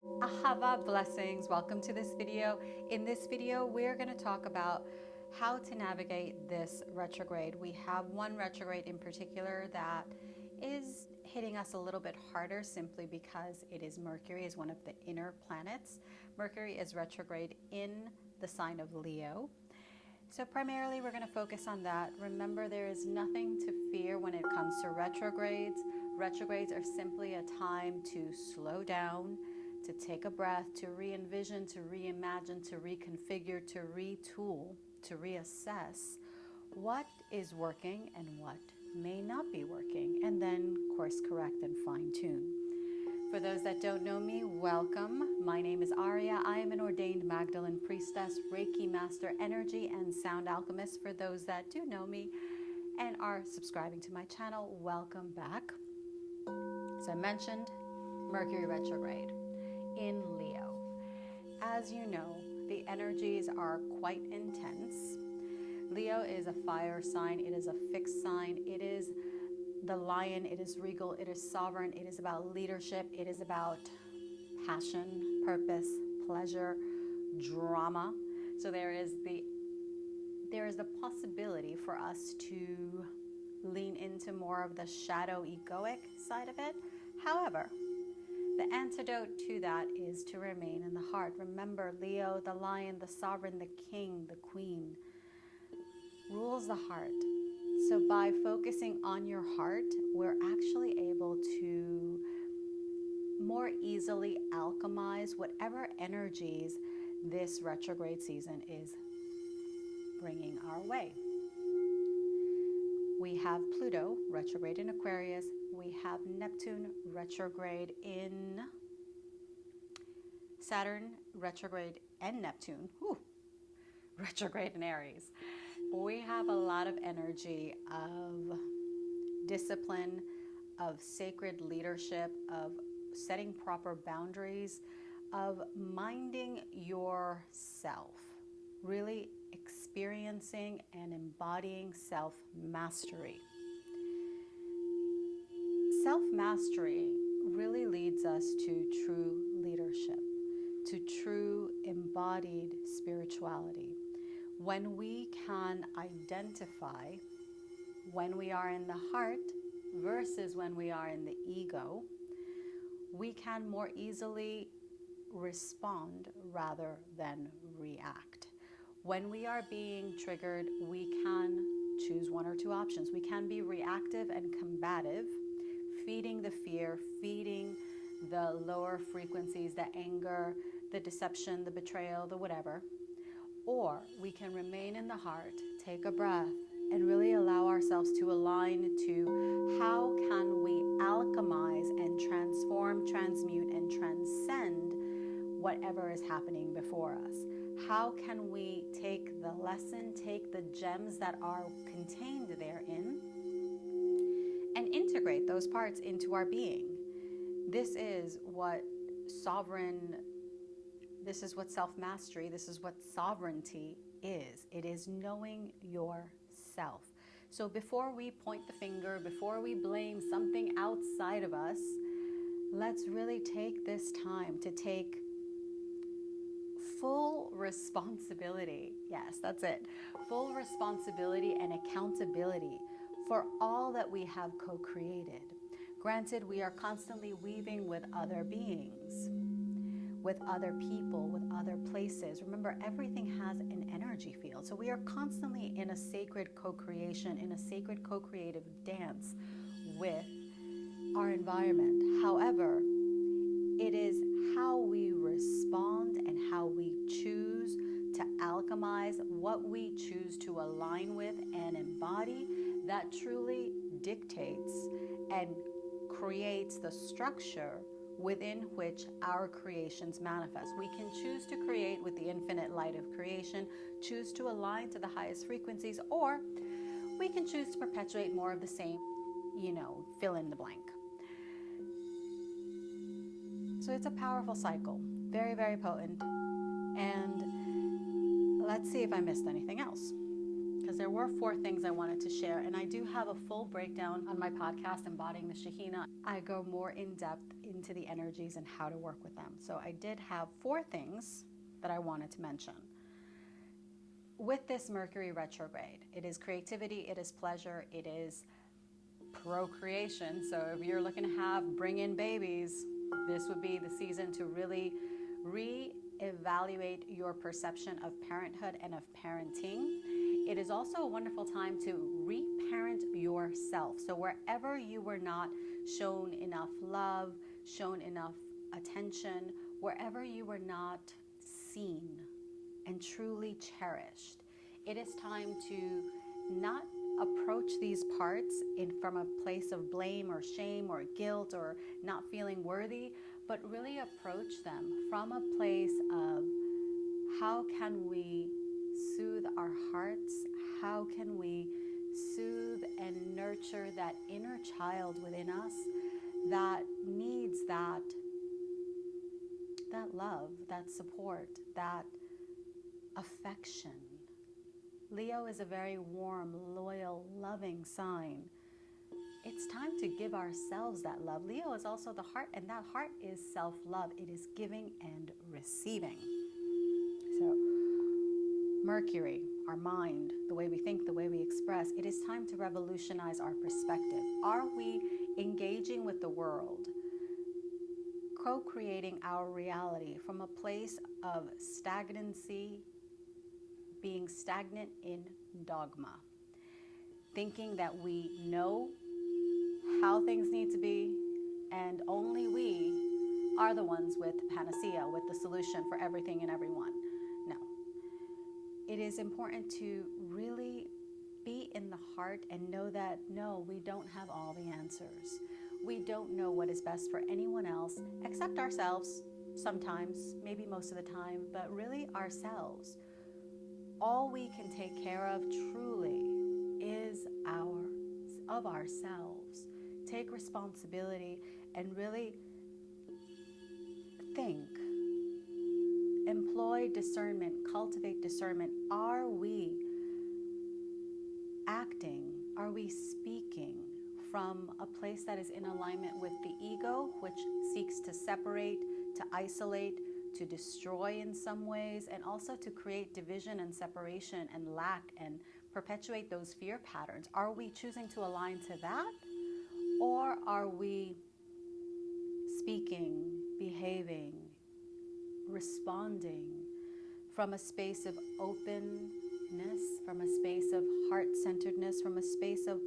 Ahava blessings. Welcome to this video. In this video, we're going to talk about how to navigate this retrograde. We have one retrograde in particular that is hitting us a little bit harder simply because it is Mercury, is one of the inner planets. Mercury is retrograde in the sign of Leo. So primarily we're going to focus on that. Remember, there is nothing to fear when it comes to retrogrades. Retrogrades are simply a time to slow down, to take a breath, to re-envision, to reimagine, to reconfigure, to retool, to reassess what is working and what may not be working, and then course correct and fine tune. For those that don't know me, welcome. My name is Aria. I am an ordained Magdalene priestess, Reiki master, energy and sound alchemist. For those that do know me and are subscribing to my channel, welcome back. As I mentioned, Mercury retrograde in Leo. As you know, the energies are quite intense. Leo is a fire sign. It is a fixed sign. It is the lion. It is regal. It is sovereign. It is about leadership. It is about passion, purpose, pleasure, drama. So there is the possibility for us to lean into more of the shadow egoic side of it. However, the antidote to that is to remain in the heart. Remember, Leo, the lion, the sovereign, the king, the queen, rules the heart. So by focusing on your heart, we're actually able to more easily alchemize whatever energies this retrograde season is bringing our way. We have Pluto retrograde in Aquarius. We have Neptune retrograde in Saturn retrograde and Neptune retrograde in Aries. We have a lot of energy of discipline, of sacred leadership, of setting proper boundaries, of minding yourself, really experiencing and embodying self-mastery. Self-mastery really leads us to true leadership, to true embodied spirituality. When we can identify when we are in the heart versus when we are in the ego, we can more easily respond rather than react. When we are being triggered, we can choose one or two options. We can be reactive and combative, feeding the fear, feeding the lower frequencies, the anger, the deception, the betrayal, the whatever. Or we can remain in the heart, take a breath, and really allow ourselves to align to how can we alchemize and transform, transmute, and transcend whatever is happening before us. How can we take the lesson, take the gems that are contained therein, and integrate those parts into our being? This is what self-mastery, this is what sovereignty is. It is knowing yourself. So before we point the finger, before we blame something outside of us, let's really take this time to take full responsibility. Yes, that's it. Full responsibility and accountability for all that we have co-created. Granted, we are constantly weaving with other beings, with other people, with other places. Remember, everything has an energy field. So we are constantly in a sacred co-creation, in a sacred co-creative dance with our environment. However, it is how we respond and how we choose to alchemize, what we choose to align with and embody, that truly dictates and creates the structure within which our creations manifest. We can choose to create with the infinite light of creation, choose to align to the highest frequencies, or we can choose to perpetuate more of the same, fill in the blank. So it's a powerful cycle, very, very potent. And let's see if I missed anything else, because because there were 4 things I wanted to share, and I do have a full breakdown on my podcast, Embodying the Shekhinah. I go more in depth into the energies and how to work with them. So I did have 4 things that I wanted to mention. With this Mercury retrograde, it is creativity, it is pleasure, it is procreation. So if you're looking to bring in babies, this would be the season to really reevaluate your perception of parenthood and of parenting. It is also a wonderful time to reparent yourself. So wherever you were not shown enough love, shown enough attention, wherever you were not seen and truly cherished, it is time to not approach these parts from a place of blame or shame or guilt or not feeling worthy, but really approach them from a place of how can we soothe our hearts? How can we soothe and nurture that inner child within us that needs that love, that support, that affection? Leo is a very warm, loyal, loving sign. It's time to give ourselves that love. Leo is also the heart, and that heart is self-love. It is giving and receiving. So Mercury, our mind, the way we think, the way we express, it is time to revolutionize our perspective. Are we engaging with the world, co-creating our reality from a place of stagnancy, being stagnant in dogma, thinking that we know how things need to be and only we are the ones with panacea, with the solution for everything and everyone? No. It is important to really be in the heart and know that no, we don't have all the answers. We don't know what is best for anyone else except ourselves sometimes, maybe most of the time, but really ourselves. All we can take care of truly is of ourselves. Take responsibility and really think, employ discernment, cultivate discernment. Are we acting? Are we speaking from a place that is in alignment with the ego, which seeks to separate, to isolate, to destroy in some ways, and also to create division and separation and lack and perpetuate those fear patterns? Are we choosing to align to that? Or are we speaking, behaving, responding from a space of openness, from a space of heart-centeredness, from a space of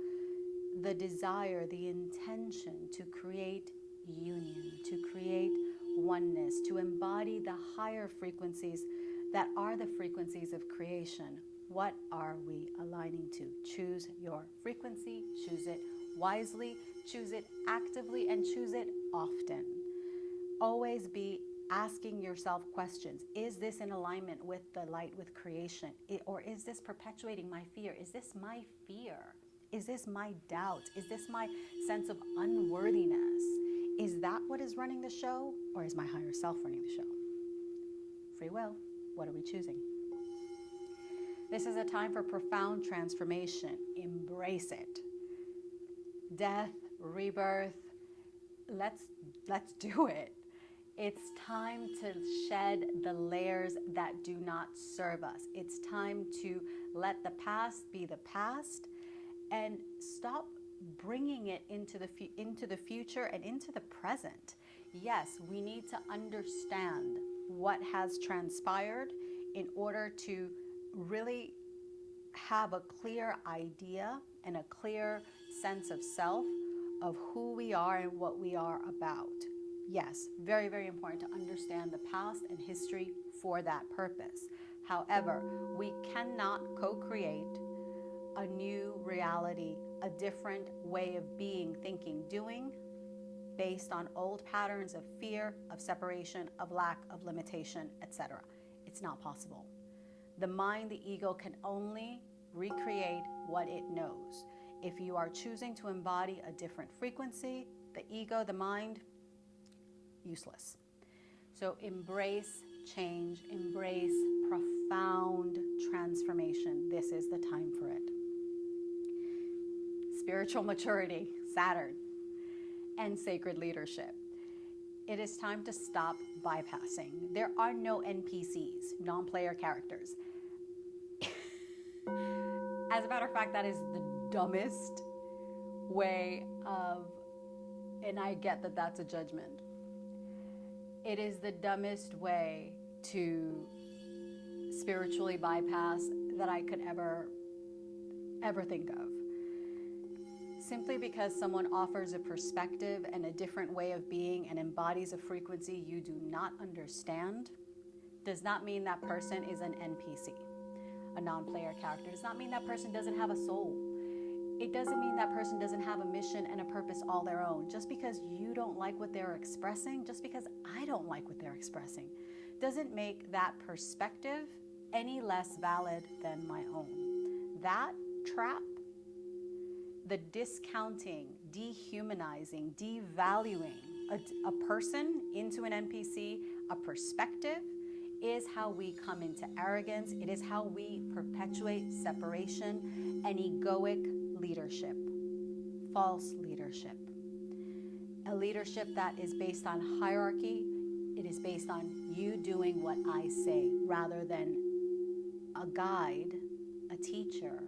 the desire, the intention to create union, to create oneness, to embody the higher frequencies that are the frequencies of creation? What are we aligning to? Choose your frequency, choose it wisely, choose it actively, and choose it often. Always be asking yourself questions. Is this in alignment with the light, with creation? Or is this perpetuating my fear? Is this my fear? Is this my doubt? Is this my sense of unworthiness? Is that what is running the show? Or is my higher self running the show? Free will. What are we choosing? This is a time for profound transformation. Embrace it. Death, rebirth, let's do it. It's time to shed the layers that do not serve us. It's time to let the past be the past and stop bringing it into the future and into the present. Yes, we need to understand what has transpired in order to really have a clear idea and a clear sense of self of who we are and what we are about. Yes, very, very important to understand the past and history for that purpose. However, we cannot co-create a new reality, a different way of being, thinking, doing, based on old patterns of fear, of separation, of lack, of limitation, etc. It's not possible. The mind, the ego, can only recreate what it knows. If you are choosing to embody a different frequency, the ego, the mind, useless. So embrace change, embrace profound profound transformation, this is the time for it. Spiritual maturity, Saturn, and sacred leadership. It is time to stop bypassing. There are no NPCs, non-player characters. As a matter of fact, that is the dumbest way of, and I get that that's a judgment. It is the dumbest way to spiritually bypass that I could ever think of. Simply because someone offers a perspective and a different way of being and embodies a frequency you do not understand does not mean that person is an NPC, a non-player character. It does not mean that person doesn't have a soul. It doesn't mean that person doesn't have a mission and a purpose all their own. Just because you don't like what they're expressing, just because I don't like what they're expressing, doesn't make that perspective any less valid than my own. That trap, the discounting, dehumanizing, devaluing a person into an NPC, a perspective, is how we come into arrogance. It is how we perpetuate separation and egoic leadership, false leadership. A leadership that is based on hierarchy. It is based on you doing what I say rather than a guide, a teacher,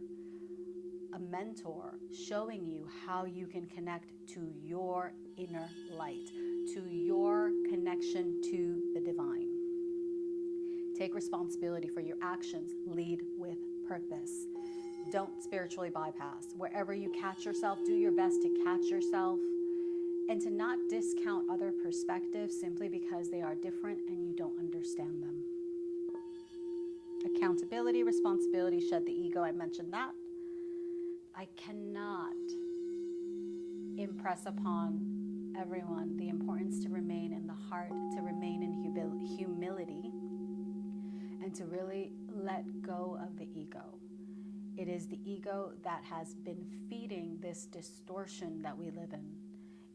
a mentor showing you how you can connect to your inner light, to your connection to the divine. Take responsibility for your actions. Lead with purpose. Don't spiritually bypass. Wherever you catch yourself, do your best to catch yourself and to not discount other perspectives simply because they are different and you don't understand them. Accountability, responsibility, shed the ego. I mentioned that. I cannot impress upon everyone the importance to remain in the heart, to remain in humility, and to really let go of the ego. It is the ego that has been feeding this distortion that we live in.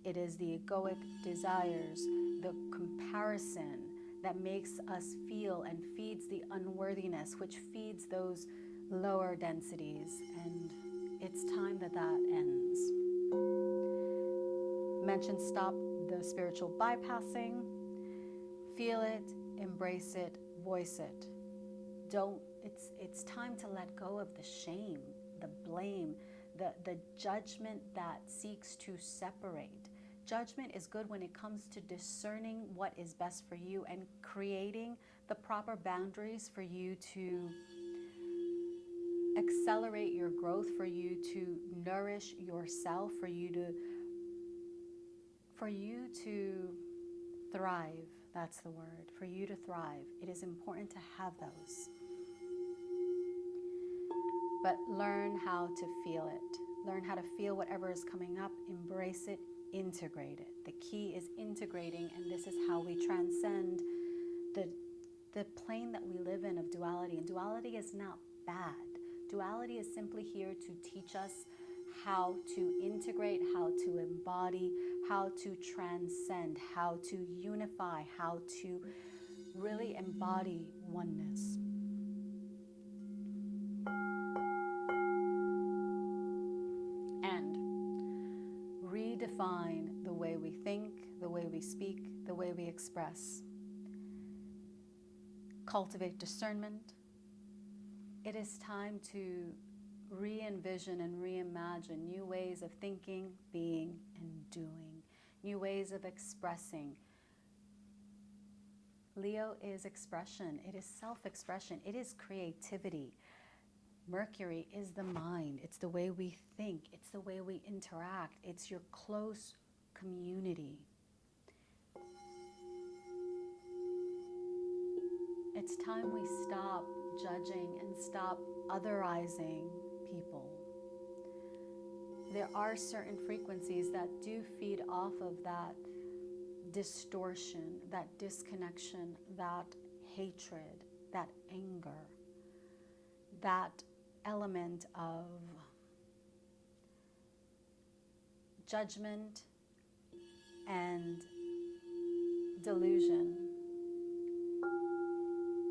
It is the egoic desires, the comparison that makes us feel and feeds the unworthiness, which feeds those lower densities. And it's time that that ends. Mention stop the spiritual bypassing. Feel it, embrace it, voice it. It's time to let go of the shame, the blame, the judgment that seeks to separate. Judgment is good when it comes to discerning what is best for you and creating the proper boundaries for you to accelerate your growth, for you to nourish yourself, for you to thrive. That's the word, for you to thrive. It is important to have those. But learn how to feel it. Learn how to feel whatever is coming up, embrace it, integrate it. The key is integrating, and this is how we transcend the plane that we live in of duality. And duality is not bad. Duality is simply here to teach us how to integrate, how to embody, how to transcend, how to unify, how to really embody oneness. And redefine the way we think, the way we speak, the way we express. Cultivate discernment. It is time to re-envision and reimagine new ways of thinking, being, and doing. New ways of expressing. Leo is expression. It is self-expression. It is creativity. Mercury is the mind. It's the way we think. It's the way we interact. It's your close community. It's time we stop judging and stop otherizing people. There are certain frequencies that do feed off of that distortion, that disconnection, that hatred, that anger, that element of judgment and delusion.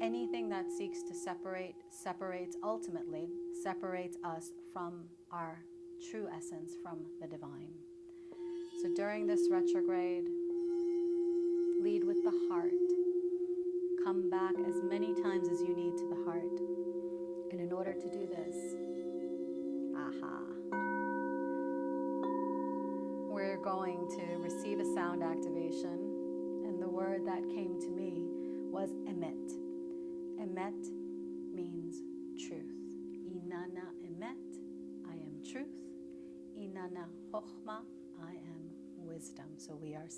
Anything that seeks to ultimately separates us from our true essence, from the divine. So during this retrograde, lead with the heart. Come back as many times as you need to the heart. And in order to do this, we're going to receive a sound activation. And the word that came to me was Emet. Emet means truth. Inana Emet, I am truth. Inana Chochmah, I am wisdom. So we are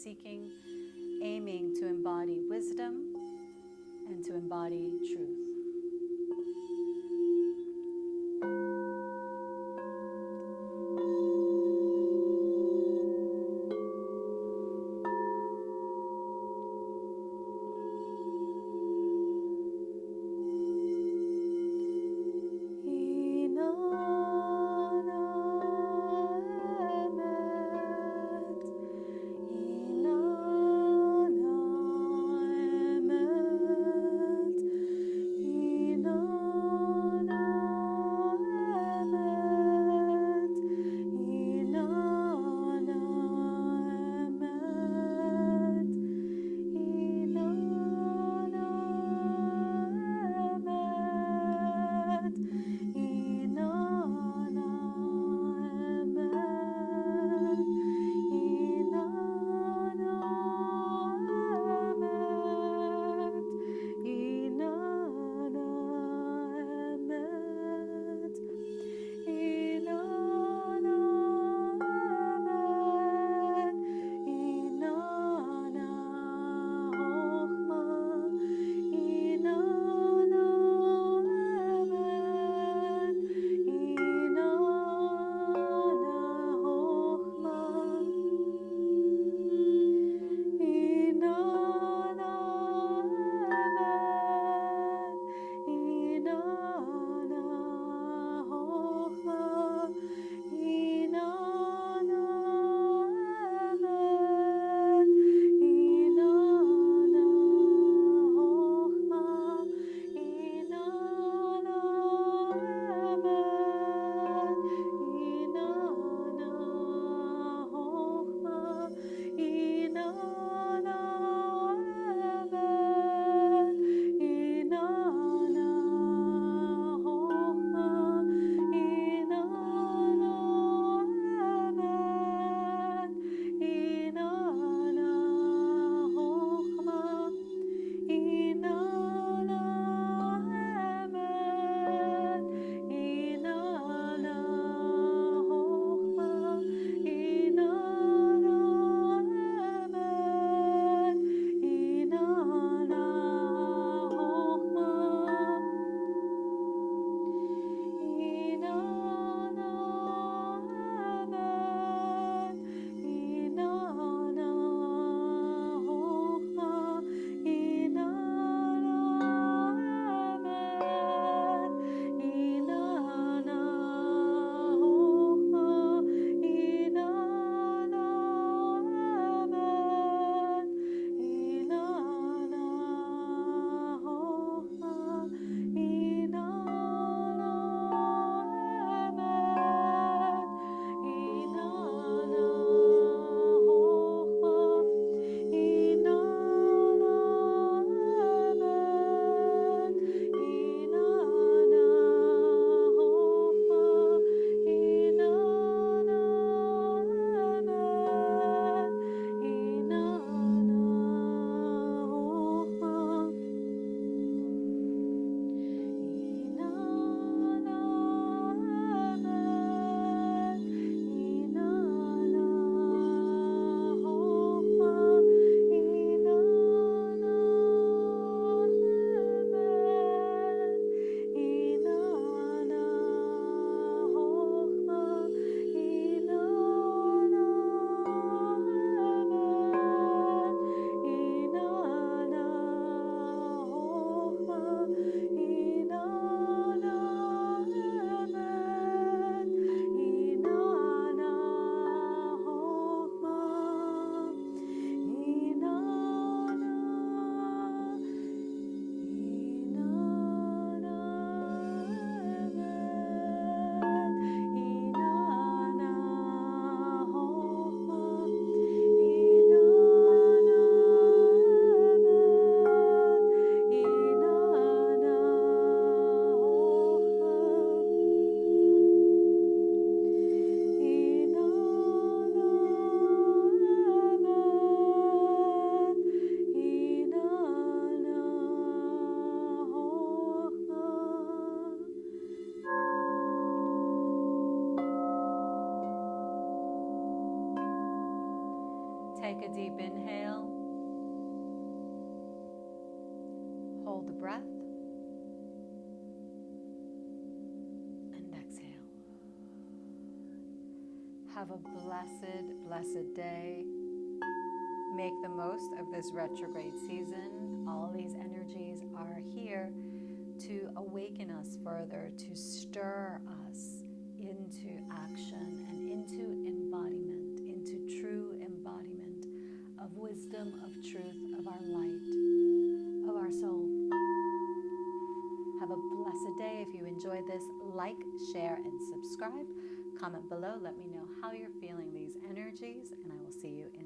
aiming to embody wisdom and to embody truth. deep inhale. Hold the breath. And exhale. Have a blessed day. Make the most of this retrograde season. All these energies are here to awaken us further, to stir us into action and into embodiment, into true embodiment of wisdom, of truth, of our light, of our soul. Have a blessed day. If you enjoyed this, like, share, and subscribe. Comment below. Let me know how you're feeling these energies, and I will see you in